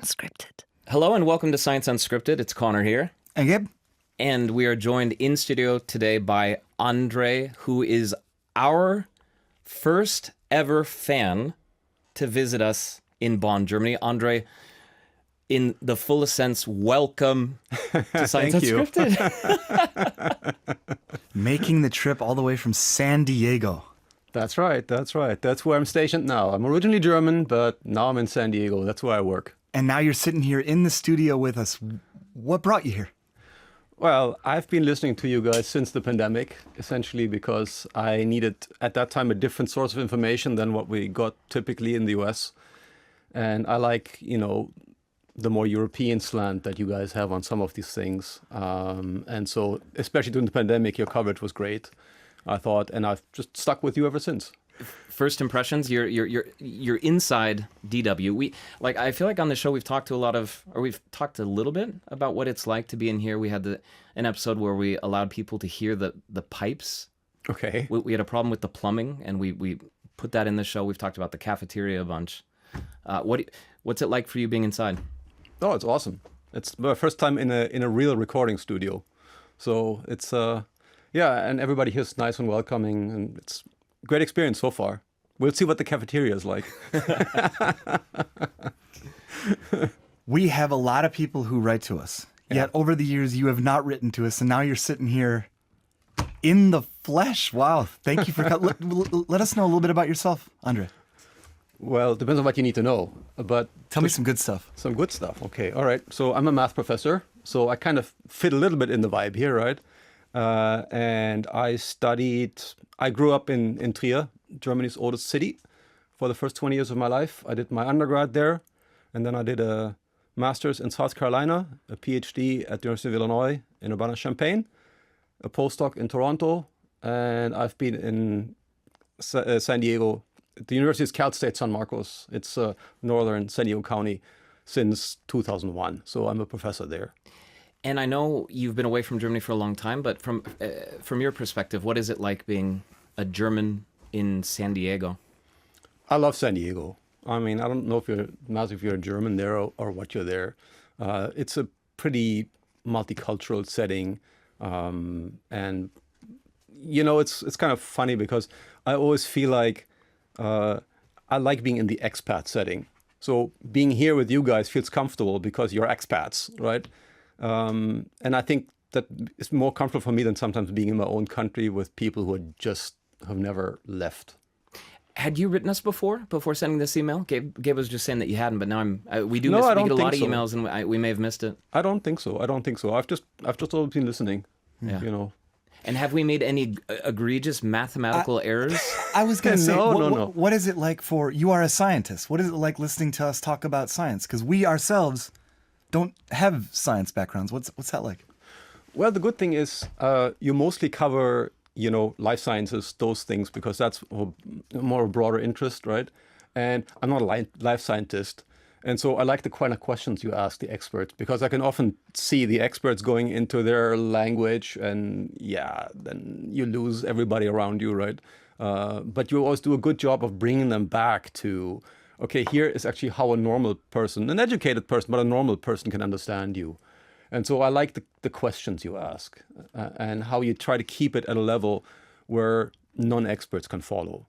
Unscripted. Hello and welcome to Science Unscripted. It's Conor here. And Gabe. And we are joined in studio today by Andre, who is our first ever fan to visit us in Bonn, Germany. Andre, in the fullest sense, welcome to Science Unscripted. Making the trip all the way from San Diego. That's right. That's where I'm stationed now. I'm originally German, but now I'm in San Diego. That's where I work. And now you're sitting here in the studio with us. What brought you here? Well, I've been listening to you guys since the pandemic, essentially because I needed, at that time, a different source of information than what we got typically in the US. And I like, the more European slant that you guys have on some of these things. And so, especially during the pandemic, your coverage was great, I thought, and I've just stuck with you ever since. First impressions, you're inside DW. I feel like on the show we've talked a little bit about what it's like to be in here. We had an episode where we allowed people to hear the pipes. Okay. We had a problem with the plumbing, and we put that in the show. We've talked about the cafeteria a bunch. What's it like for you being inside? Oh, it's awesome. It's my first time in a real recording studio, so it's and everybody here's nice and welcoming, and it's a great experience so far. We'll see what the cafeteria is like. We have a lot of people who write to us. Yeah. Yet over the years, you have not written to us, and now you're sitting here in the flesh. Wow. Thank you for let us know a little bit about yourself, Andre. Well, it depends on what you need to know. But tell me some good stuff. Some good stuff. Okay. All right. So I'm a math professor. So I kind of fit a little bit in the vibe here, right? And I grew up in Trier, Germany's oldest city, for the first 20 years of my life. I did my undergrad there, and then I did a master's in South Carolina, a PhD at the University of Illinois in Urbana-Champaign, a postdoc in Toronto, and I've been in San Diego. The university is Cal State San Marcos. It's northern San Diego County since 2001, so I'm a professor there. And I know you've been away from Germany for a long time, but from your perspective, what is it like being a German in San Diego? I love San Diego. I mean, I don't know if you're a German there or what you're there. It's a pretty multicultural setting, and it's kind of funny because I always feel like I like being in the expat setting. So being here with you guys feels comfortable because you're expats, right? And I think that it's more comfortable for me than sometimes being in my own country with people who have never left. Had you written us before sending this email? Gabe was just saying that you hadn't, but now we get a lot of emails, and we may have missed it. I don't think so. I've just always been listening. Yeah. And have we made any egregious mathematical errors? I was going to say, no. What is it like you are a scientist? What is it like listening to us talk about science? Because we ourselves don't have science backgrounds. What's that like? Well, the good thing is you mostly cover, life sciences, those things, because that's more a broader interest, right? And I'm not a life scientist. And so I like the kind of questions you ask the experts, because I can often see the experts going into their language, and then you lose everybody around you, right? But you always do a good job of bringing them back to, okay, here is actually how a normal person, an educated person, but a normal person can understand you. And so I like the questions you ask and how you try to keep it at a level where non-experts can follow.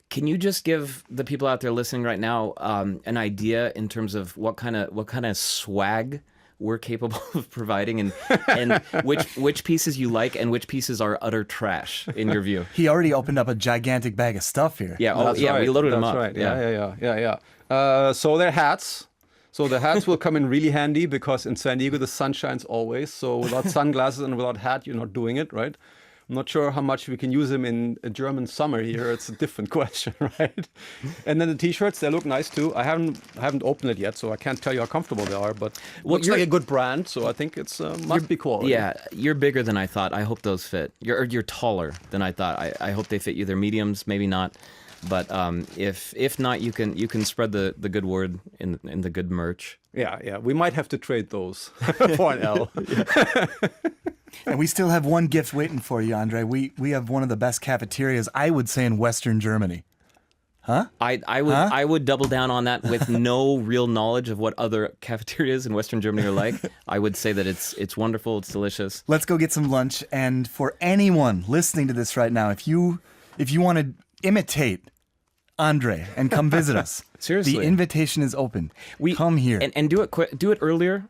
Can you just give the people out there listening right now an idea in terms of what kind of swag we're capable of providing, and which pieces you like and which pieces are utter trash in your view? He already opened up a gigantic bag of stuff here. Yeah, right. We loaded them up. Right. Yeah. So they're hats. So the hats will come in really handy because in San Diego the sun shines always. So without sunglasses and without hat, you're not doing it, right? I'm not sure how much we can use them in a German summer here. It's a different question, right? And then the T-shirts, they look nice too. I haven't opened it yet, so I can't tell you how comfortable they are. But looks like a good brand, so I think it's must be quality. Yeah, you're bigger than I thought. I hope those fit. You're taller than I thought. I hope they fit you. They're mediums, maybe not. But if not, you can spread the good word in the good merch. Yeah. We might have to trade those for an L. And we still have one gift waiting for you, Andre. We have one of the best cafeterias, I would say, in Western Germany. Huh? I would double down on that with no real knowledge of what other cafeterias in Western Germany are like. I would say that it's wonderful, it's delicious. Let's go get some lunch. And for anyone listening to this right now, if you want to imitate Andre and come visit us, Seriously, the invitation is open. Come here and do it quick. Do it earlier,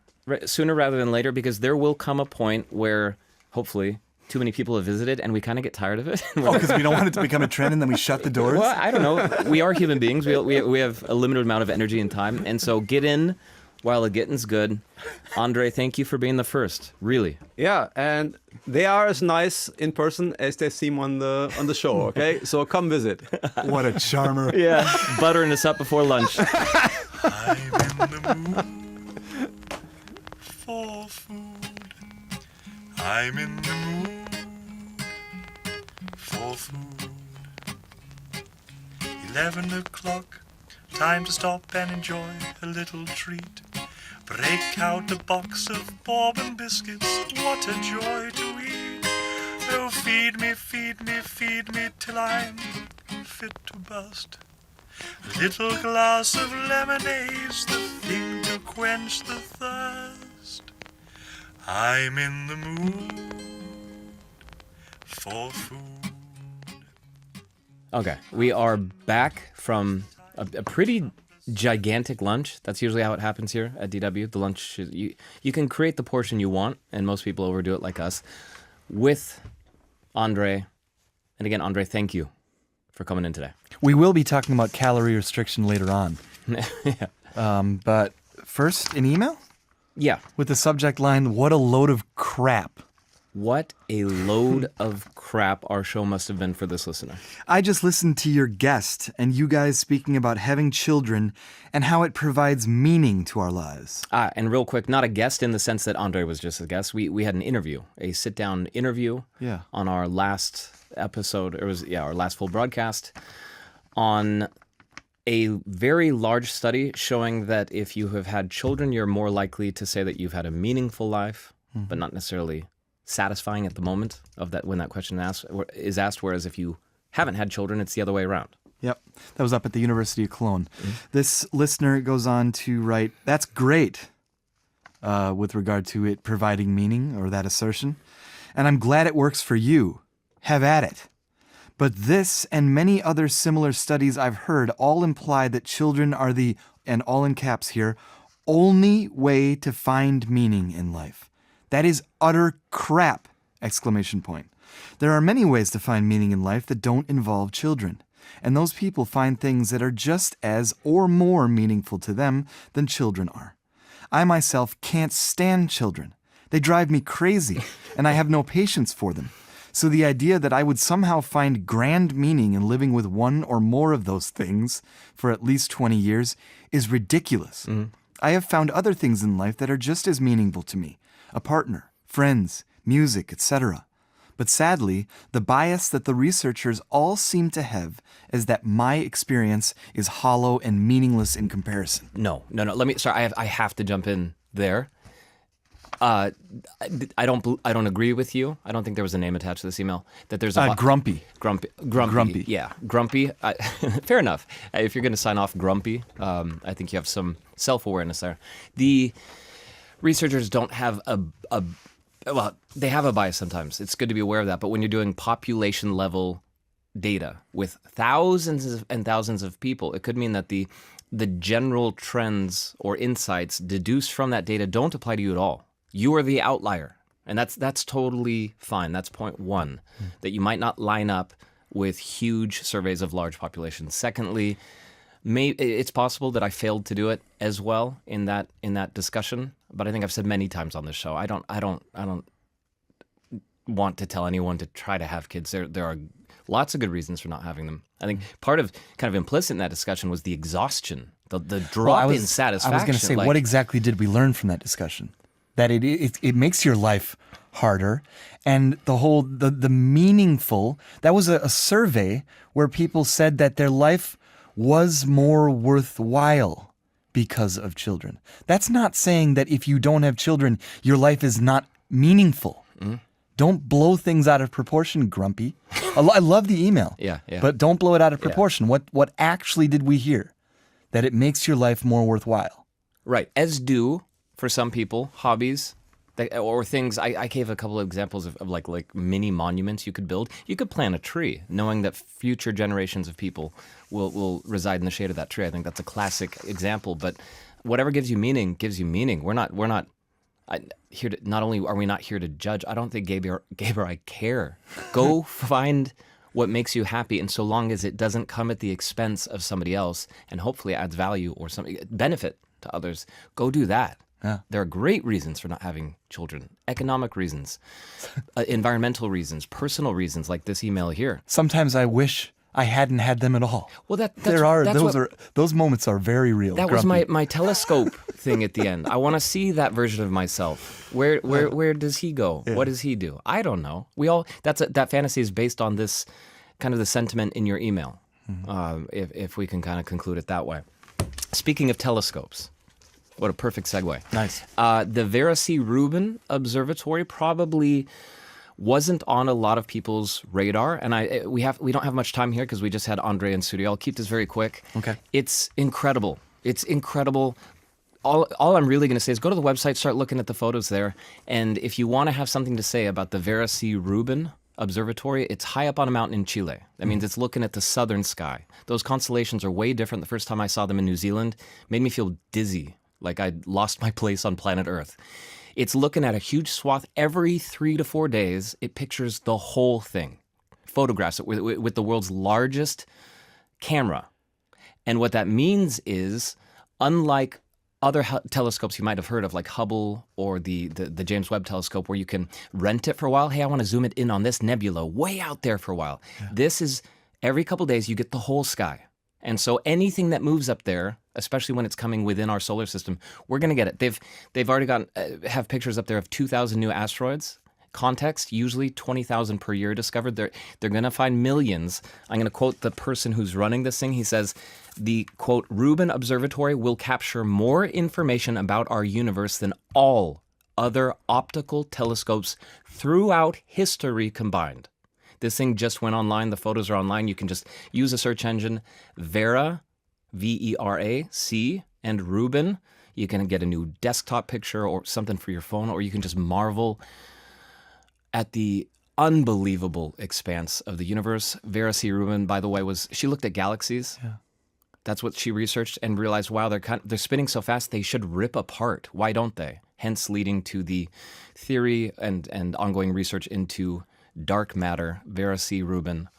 sooner rather than later, because there will come a point where hopefully too many people have visited and we kind of get tired of it. Because we don't want it to become a trend and then we shut the doors. Well, I don't know. We are human beings. We have a limited amount of energy and time, and so get in while the getting's good. Andre, thank you for being the first. Really. Yeah, and they are as nice in person as they seem on the show. Okay, so come visit. What a charmer. Yeah, buttering us up before lunch. I'm in the mood for food. I'm in the mood for food. 11 o'clock, time to stop and enjoy a little treat. Break out a box of bourbon biscuits, what a joy to eat. Oh, feed me, feed me, feed me till I'm fit to bust. A little glass of lemonade's the thing to quench the thirst. I'm in the mood for food. Okay, we are back from a pretty gigantic lunch. That's usually how it happens here at DW. The lunch, you can create the portion you want, and most people overdo it like us. With Andre, and again, Andre, thank you for coming in today. We will be talking about calorie restriction later on. Yeah. But first, an email Yeah. with the subject line, "What a load of crap." What a load of crap our show must have been for this listener. I just listened to your guest and you guys speaking about having children and how it provides meaning to our lives. And real quick, not a guest in the sense that Andre was just a guest. We had an interview, a sit-down interview Yeah. on our last episode. It was, our last full broadcast on a very large study showing that if you have had children, you're more likely to say that you've had a meaningful life, but not necessarily satisfying at the moment of that when that question is asked. Whereas if you haven't had children, it's the other way around. Yep. That was up at the University of Cologne. This listener goes on to write, "That's great," with regard to it providing meaning or that assertion. "And I'm glad it works for you. Have at it. But this and many other similar studies I've heard all imply that children are the," and all in caps here, "only way to find meaning in life. That is utter crap!" Exclamation point. There are many ways to find meaning in life that don't involve children. And those people find things that are just as or more meaningful to them than children are. I myself can't stand children. They drive me crazy, and I have no patience for them. So the idea that I would somehow find grand meaning in living with one or more of those things for at least 20 years is ridiculous. I have found other things in life that are just as meaningful to me. A partner, friends, music, etc. But sadly, the bias that the researchers all seem to have is that my experience is hollow and meaningless in comparison. No. I have to jump in there. I don't agree with you. I don't think there was a name attached to this email. That there's a Grumpy. Grumpy. Yeah, grumpy. Fair enough. If you're going to sign off grumpy, I think you have some self-awareness there. The researchers don't have well, they have a bias sometimes. It's good to be aware of that. But when you're doing population level data with thousands and thousands of people, it could mean that the general trends or insights deduced from that data don't apply to you at all. You are the outlier. And that's totally fine. That's point one, that you might not line up with huge surveys of large populations. Secondly, it's possible that I failed to do it as well in that discussion. But I think I've said many times on this show, I don't want to tell anyone to try to have kids. There are lots of good reasons for not having them. I think part of kind of implicit in that discussion was the exhaustion, the drop in satisfaction. I was going to say, what exactly did we learn from that discussion? That it makes your life harder, and the meaningful. That was a survey where people said that their life was more worthwhile because of children. That's not saying that if you don't have children, your life is not meaningful. Don't blow things out of proportion, Grumpy. I love the email. Yeah. But don't blow it out of proportion. What actually did we hear? That it makes your life more worthwhile. Right. As do, for some people, hobbies or things. I gave a couple of examples of like mini monuments you could build. You could plant a tree, knowing that future generations of people will reside in the shade of that tree. I think that's a classic example. But whatever gives you meaning gives you meaning. We're not here to. Not only are we not here to judge. I don't think Gabe or I care. Go find what makes you happy, and so long as it doesn't come at the expense of somebody else, and hopefully adds value or some benefit to others, go do that. Yeah. There are great reasons for not having children. Economic reasons, environmental reasons, personal reasons, like this email here. Sometimes I wish I hadn't had them at all. Well, those moments are very real. That was Grumpy. my telescope thing at the end. I want to see that version of myself. Where does he go? Yeah. What does he do? I don't know. That fantasy is based on this kind of the sentiment in your email. If we can kind of conclude it that way. Speaking of telescopes. What a perfect segue. Nice. The Vera C. Rubin Observatory probably wasn't on a lot of people's radar, and we don't have much time here because we just had Andre in studio. I'll keep this very quick. Okay. It's incredible. It's incredible. All I'm really going to say is go to the website, start looking at the photos there, and if you want to have something to say about the Vera C. Rubin Observatory, it's high up on a mountain in Chile. That means it's looking at the southern sky. Those constellations are way different. The first time I saw them in New Zealand made me feel dizzy, like I'd lost my place on planet Earth. It's looking at a huge swath every 3 to 4 days. It pictures the whole thing, photographs it with the world's largest camera. And what that means is, unlike other telescopes you might have heard of, like Hubble or the James Webb telescope, where you can rent it for a while. Hey, I want to zoom it in on this nebula way out there for a while. Yeah. This is every couple days you get the whole sky. And so anything that moves up there, especially when it's coming within our solar system, we're going to get it. They've already have pictures up there of 2,000 new asteroids. Context, usually 20,000 per year discovered. They're going to find millions. I'm going to quote the person who's running this thing. He says, the, quote, Rubin Observatory will capture more information about our universe than all other optical telescopes throughout history combined. This thing just went online. The photos are online. You can just use a search engine, Vera, Vera C, and Rubin. You can get a new desktop picture or something for your phone, or you can just marvel at the unbelievable expanse of the universe. Vera C. Rubin, by the way, she looked at galaxies. Yeah. That's what she researched and realized, wow, they're spinning so fast they should rip apart. Why don't they? Hence leading to the theory and ongoing research into dark matter. Vera C. Rubin.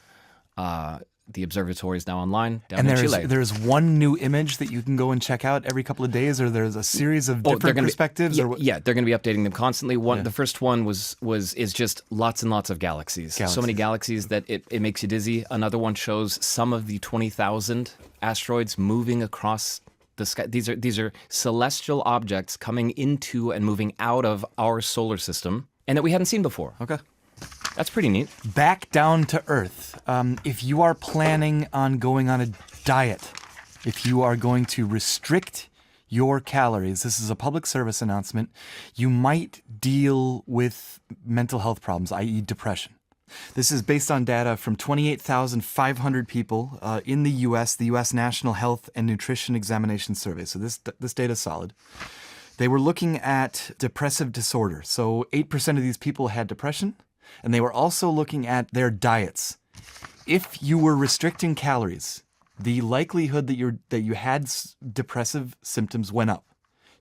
The observatory is now online down in Chile. There's one new image that you can go and check out every couple of days, or there's a series of different perspectives? They're going to be updating them constantly. The first one is just lots and lots of galaxies. So many galaxies that it makes you dizzy. Another one shows some of the 20,000 asteroids moving across the sky. These are celestial objects coming into and moving out of our solar system, and that we hadn't seen before. Okay. That's pretty neat. Back down to earth. If you are planning on going on a diet, if you are going to restrict your calories, this is a public service announcement, you might deal with mental health problems, i.e. depression. This is based on data from 28,500 people in the U.S., the U.S. National Health and Nutrition Examination Survey. So this data is solid. They were looking at depressive disorder. So 8% of these people had depression. And they were also looking at their diets. If you were restricting calories, the likelihood that you had depressive symptoms went up,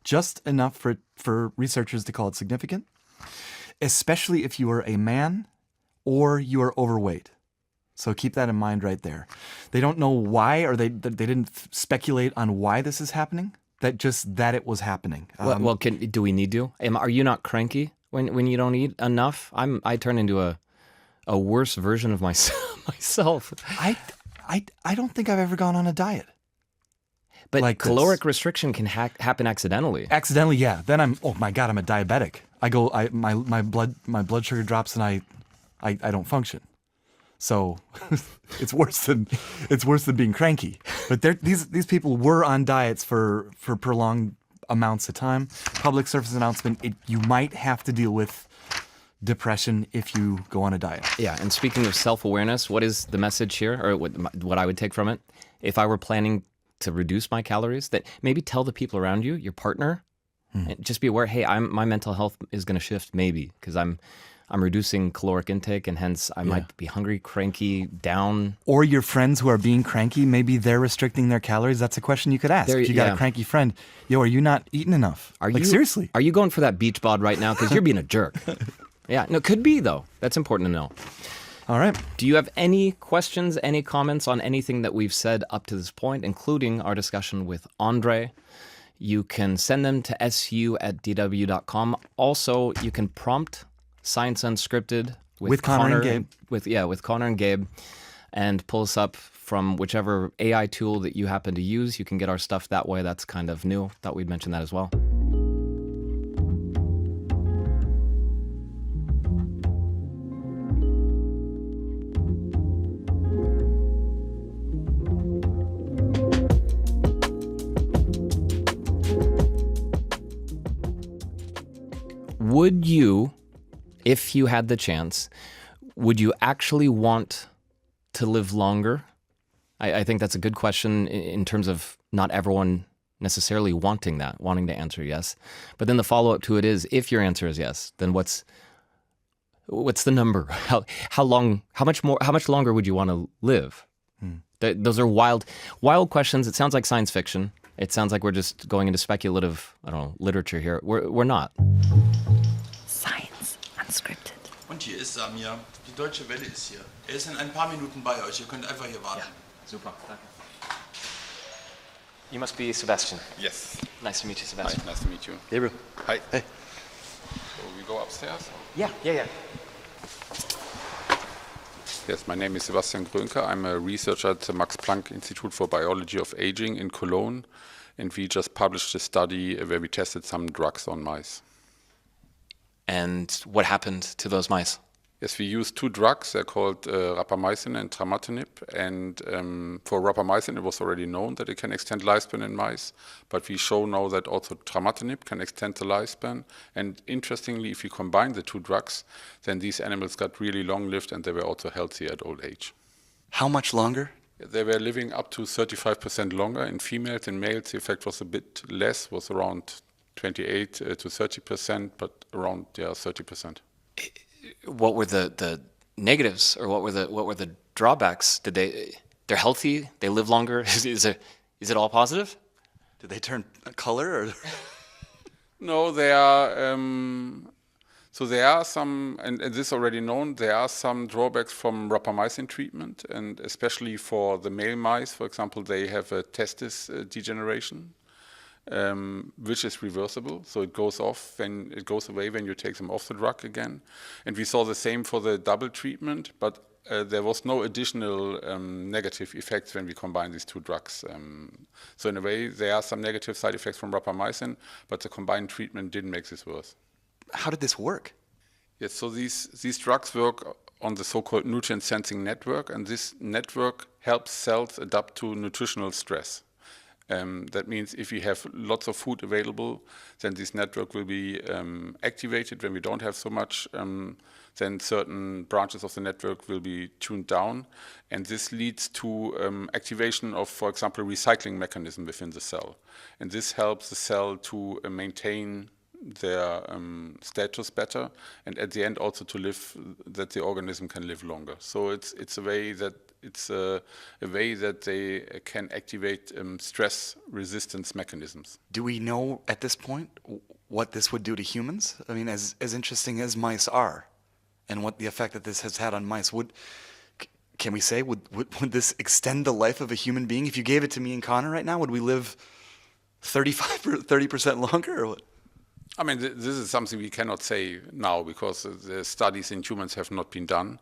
just enough for researchers to call it significant, especially if you are a man or you are overweight. So keep that in mind right there. They don't know why, or they didn't speculate on why this is happening. That it was happening. Do we need to? Are you not cranky when you don't eat enough? I turn into a worse version of myself. I don't think I've ever gone on a diet. But like caloric restriction can happen accidentally. Accidentally, yeah. Then I'm a diabetic. My blood sugar drops and I don't function. So it's worse than being cranky. But these people were on diets for prolonged amounts of time. Public service announcement. You might have to deal with depression if you go on a diet. Yeah, and speaking of self-awareness, what is the message here, or what I would take from it? If I were planning to reduce my calories, that maybe tell the people around you, your partner, and just be aware, hey, my mental health is going to shift maybe because I'm reducing caloric intake, and hence I might be hungry, cranky, down. Or your friends who are being cranky, maybe they're restricting their calories. That's a question you could ask. If you got a cranky friend, yo, are you not eating enough? Seriously. Are you going for that beach bod right now? Because you're being a jerk. Yeah, no, could be though. That's important to know. All right. Do you have any questions, any comments on anything that we've said up to this point, including our discussion with Andre? You can send them to su@dw.com. Also, you can prompt Science Unscripted with Conor and Gabe. With Conor and Gabe, and pull us up from whichever AI tool that you happen to use. You can get our stuff that way. That's kind of new. Thought we'd mention that as well. Would you, if you had the chance, would you actually want to live longer? I think that's a good question in terms of not everyone necessarily wanting to answer yes. But then the follow-up to it is, if your answer is yes, then what's the number? How much longer would you want to live? Those are wild questions. It sounds like science fiction. It sounds like we're just going into speculative, literature here. We're not. Science Unscripted. Und hier ist Samir. Die Deutsche Welle ist hier. Er ist in ein paar Minuten bei euch. Ihr könnt einfach hier warten. Super, danke. You must be Sebastian. Yes. Nice to meet you, Sebastian. Hi, nice to meet you. Gabriel. Hi. Hey. So we go upstairs? Yeah. Yes, my name is Sebastian Grönke. I'm a researcher at the Max Planck Institute for Biology of Aging in Cologne. And we just published a study where we tested some drugs on mice. And what happened to those mice? Yes, we used two drugs. They're called Rapamycin and Trametinib. And for Rapamycin, it was already known that it can extend lifespan in mice. But we show now that also Trametinib can extend the lifespan. And interestingly, if you combine the two drugs, then these animals got really long-lived and they were also healthy at old age. How much longer? They were living up to 35% longer in females. In males, the effect was a bit less, was around 28 to 30%, but around 30%. What were the negatives, or what were the drawbacks? They're healthy, they live longer. Is it all positive? Did they turn color? Or? No, they are. So there are some, and this is already known. There are some drawbacks from rapamycin treatment, and especially for the male mice, for example, they have a testis degeneration. Which is reversible, so it goes away when you take them off the drug again. And we saw the same for the double treatment, but there was no additional negative effects when we combine these two drugs. So in a way, there are some negative side effects from rapamycin, but the combined treatment didn't make this worse. How did this work? Yes, so these drugs work on the so-called nutrient sensing network, and this network helps cells adapt to nutritional stress. That means if we have lots of food available, then this network will be activated. When we don't have so much, then certain branches of the network will be tuned down. And this leads to activation of, for example, recycling mechanism within the cell. And this helps the cell to maintain their status better, and at the end also to live, that the organism can live longer. So it's a way that they can activate stress resistance mechanisms. Do we know at this point what this would do to humans? I mean, as interesting as mice are, and what the effect that this has had on mice, can we say would this extend the life of a human being? If you gave it to me and Conor right now, would we live 35 or 30% longer, or what? I mean, this is something we cannot say now because the studies in humans have not been done.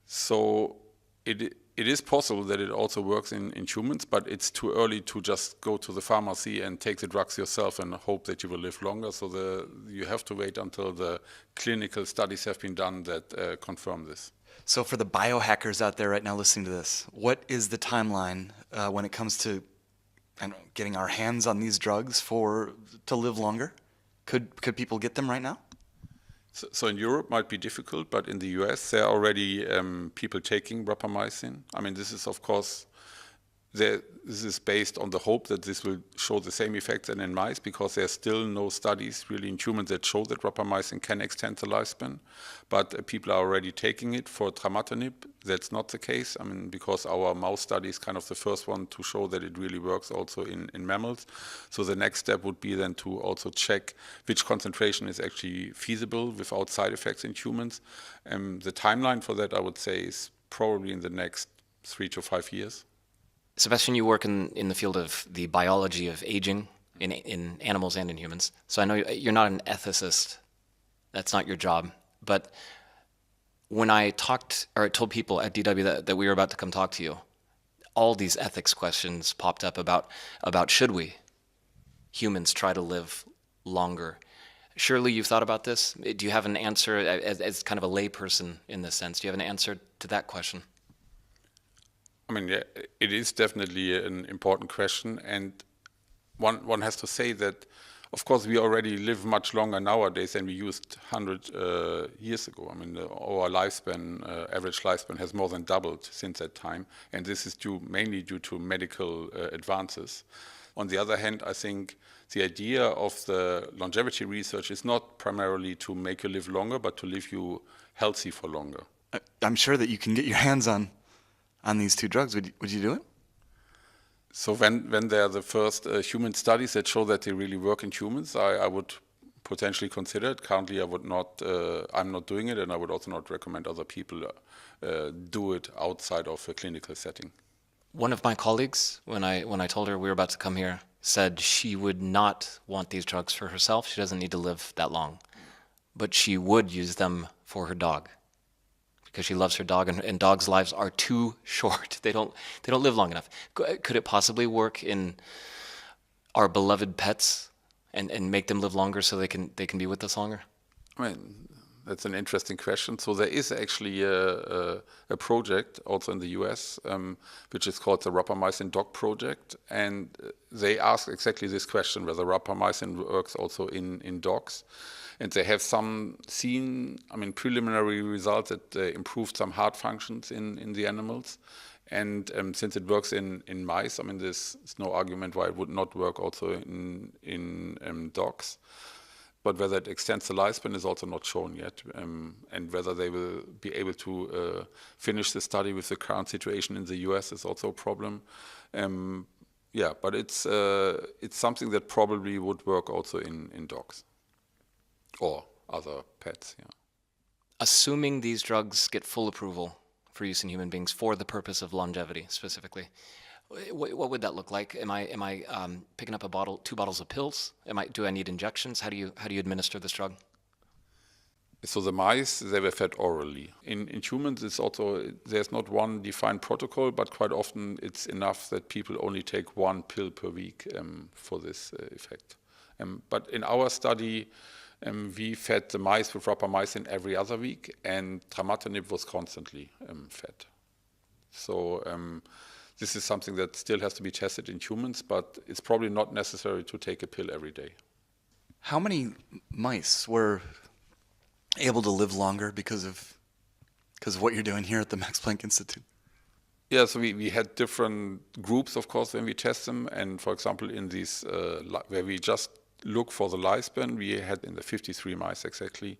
So it is possible that it also works in humans, but it's too early to just go to the pharmacy and take the drugs yourself and hope that you will live longer. So you have to wait until the clinical studies have been done that confirm this. So for the biohackers out there right now listening to this, what is the timeline when it comes to getting our hands on these drugs to live longer? Could people get them right now? So in Europe might be difficult, but in the US there are already people taking rapamycin. I mean, this is of course this is based on the hope that this will show the same effects as in mice, because there are still no studies really in humans that show that rapamycin can extend the lifespan. But people are already taking it for trametinib. That's not the case. I mean, because our mouse study is kind of the first one to show that it really works also in mammals. So the next step would be then to also check which concentration is actually feasible without side effects in humans. The timeline for that, I would say, is probably in the next 3 to 5 years. Sebastian, you work in the field of the biology of aging in animals and in humans. So I know you're not an ethicist. That's not your job. But when I told people at DW that we were about to come talk to you, all these ethics questions popped up about should we, humans, try to live longer? Surely you've thought about this? Do you have an answer as kind of a layperson in this sense? Do you have an answer to that question? I mean, yeah, it is definitely an important question, and one has to say that, of course, we already live much longer nowadays than we used 100 years ago. I mean, our lifespan, average lifespan, has more than doubled since that time, and this is mainly due to medical advances. On the other hand, I think the idea of the longevity research is not primarily to make you live longer, but to leave you healthy for longer. I'm sure that you can get your hands on these two drugs. Would you do it? So when there are the first human studies that show that they really work in humans, I would potentially consider it. Currently, I would not. I'm not doing it, and I would also not recommend other people do it outside of a clinical setting. One of my colleagues, when I told her we were about to come here, said she would not want these drugs for herself. She doesn't need to live that long, but she would use them for her dog, because she loves her dog, and dogs' lives are too short. They don't live long enough. Could it possibly work in our beloved pets and make them live longer so they can be with us longer? I mean, that's an interesting question. So there is actually a project also in the US, which is called the Rapamycin Dog Project, and they ask exactly this question, whether rapamycin works also in dogs. And they have seen preliminary results that improved some heart functions in the animals. And since it works in mice, I mean, there's no argument why it would not work also in dogs. But whether it extends the lifespan is also not shown yet. And whether they will be able to finish the study with the current situation in the US is also a problem. But it's something that probably would work also in dogs. Or other pets, yeah. Assuming these drugs get full approval for use in human beings for the purpose of longevity specifically, what would that look like? Am I picking up 2 bottles of pills? Do I need injections? How do you administer this drug? So the mice, they were fed orally. In humans, there's not one defined protocol, but quite often it's enough that people only take 1 pill per week for this effect. But in our study, we fed the mice with rapamycin every other week, and trametinib was constantly fed. So this is something that still has to be tested in humans, but it's probably not necessary to take a pill every day. How many mice were able to live longer because of what you're doing here at the Max Planck Institute? Yeah, so we had different groups, of course, when we test them. And for example, in these, where we just look for the lifespan, we had in the 53 mice exactly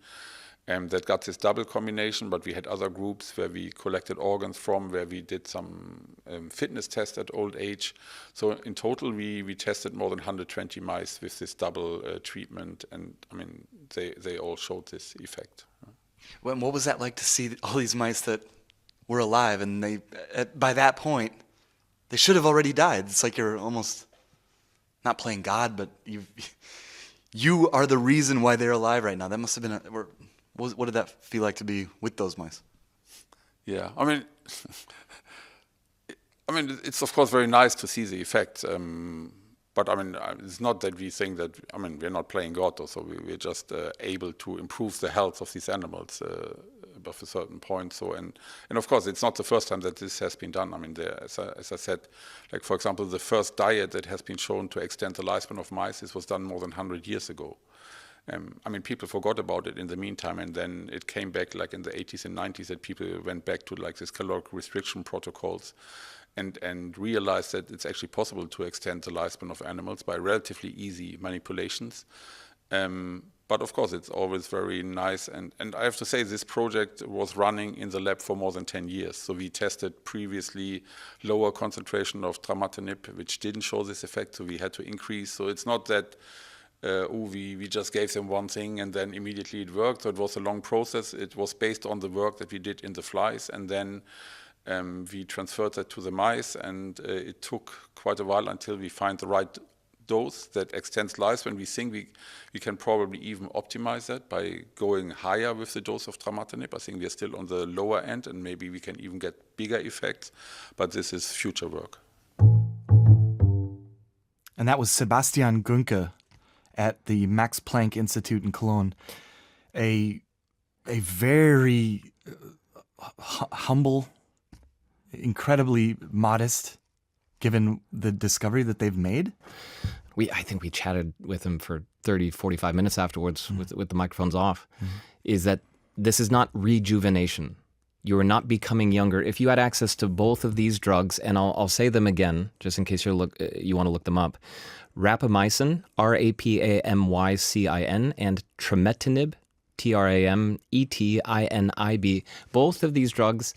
that got this double combination, but we had other groups where we collected organs from, where we did some fitness tests at old age. So in total, we tested more than 120 mice with this double treatment, and I mean, they all showed this effect. What was that like to see all these mice that were alive, and by that point, they should have already died? It's like you're almost not playing God, but you are the reason why they're alive right now. That must have been what did that feel like to be with those mice? Yeah, I mean, it's of course very nice to see the effects, but I mean, it's not that we think that, I mean, we're not playing God, or so we're just able to improve the health of these animals above a certain point. So, and of course, it's not the first time that this has been done. I mean, as I said, like for example, the first diet that has been shown to extend the lifespan of mice, this was done more than 100 years ago. I mean, people forgot about it in the meantime, and then it came back like in the 80s and 90s that people went back to like this caloric restriction protocols and realized that it's actually possible to extend the lifespan of animals by relatively easy manipulations. But of course, it's always very nice. And I have to say, this project was running in the lab for more than 10 years. So we tested previously lower concentration of trametinib, which didn't show this effect. So we had to increase. So it's not that we just gave them one thing and then immediately it worked. So it was a long process. It was based on the work that we did in the flies. And then we transferred that to the mice. And it took quite a while until we find the right dose that extends lifespan. We think we can probably even optimize that by going higher with the dose of trametinib. I think we are still on the lower end, and maybe we can even get bigger effects, but this is future work. And that was Sebastian Grönke at the Max Planck Institute in Cologne. A very humble, incredibly modest, given the discovery that they've made. I think we chatted with him for 30, 45 minutes afterwards with the microphones off, is that this is not rejuvenation. You are not becoming younger. If you had access to both of these drugs, and I'll say them again, just in case you want to look them up, Rapamycin, Rapamycin, and Trametinib, Trametinib. Both of these drugs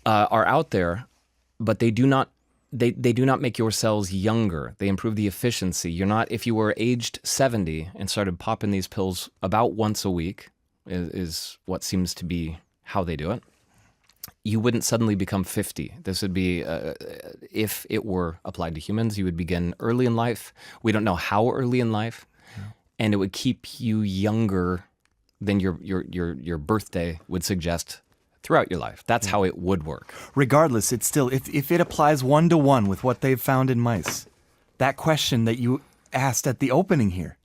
are out there, but they do not make your cells younger. They improve the efficiency. You're not, if you were aged 70 and started popping these pills about once a week, is what seems to be how they do it, you wouldn't suddenly become 50. This would be, if it were applied to humans, you would begin early in life. We don't know how early in life, and it would keep you younger than your birthday would suggest throughout your life. That's how it would work. Regardless, it's still, if it applies 1-to-1 with what they've found in mice, that question that you asked at the opening here,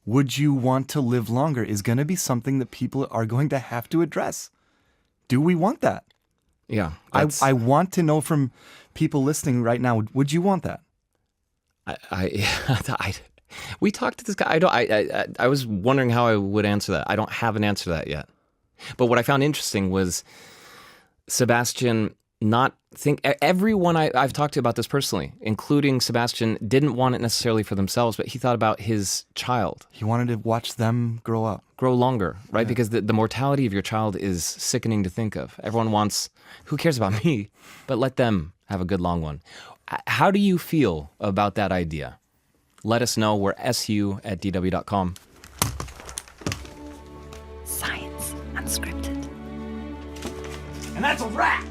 would you want to live longer, is going to be something that people are going to have to address. Do we want that? Yeah. I want to know from people listening right now, would you want that? We talked to this guy. I was wondering how I would answer that. I don't have an answer to that yet. But what I found interesting was Sebastian everyone I've talked to about this personally, including Sebastian, didn't want it necessarily for themselves, but he thought about his child. He wanted to watch them grow up. Grow longer, right? Yeah. Because the mortality of your child is sickening to think of. Everyone wants, who cares about me? But let them have a good long one. How do you feel about that idea? Let us know. We're su@dw.com. Science unscripted. And that's a wrap!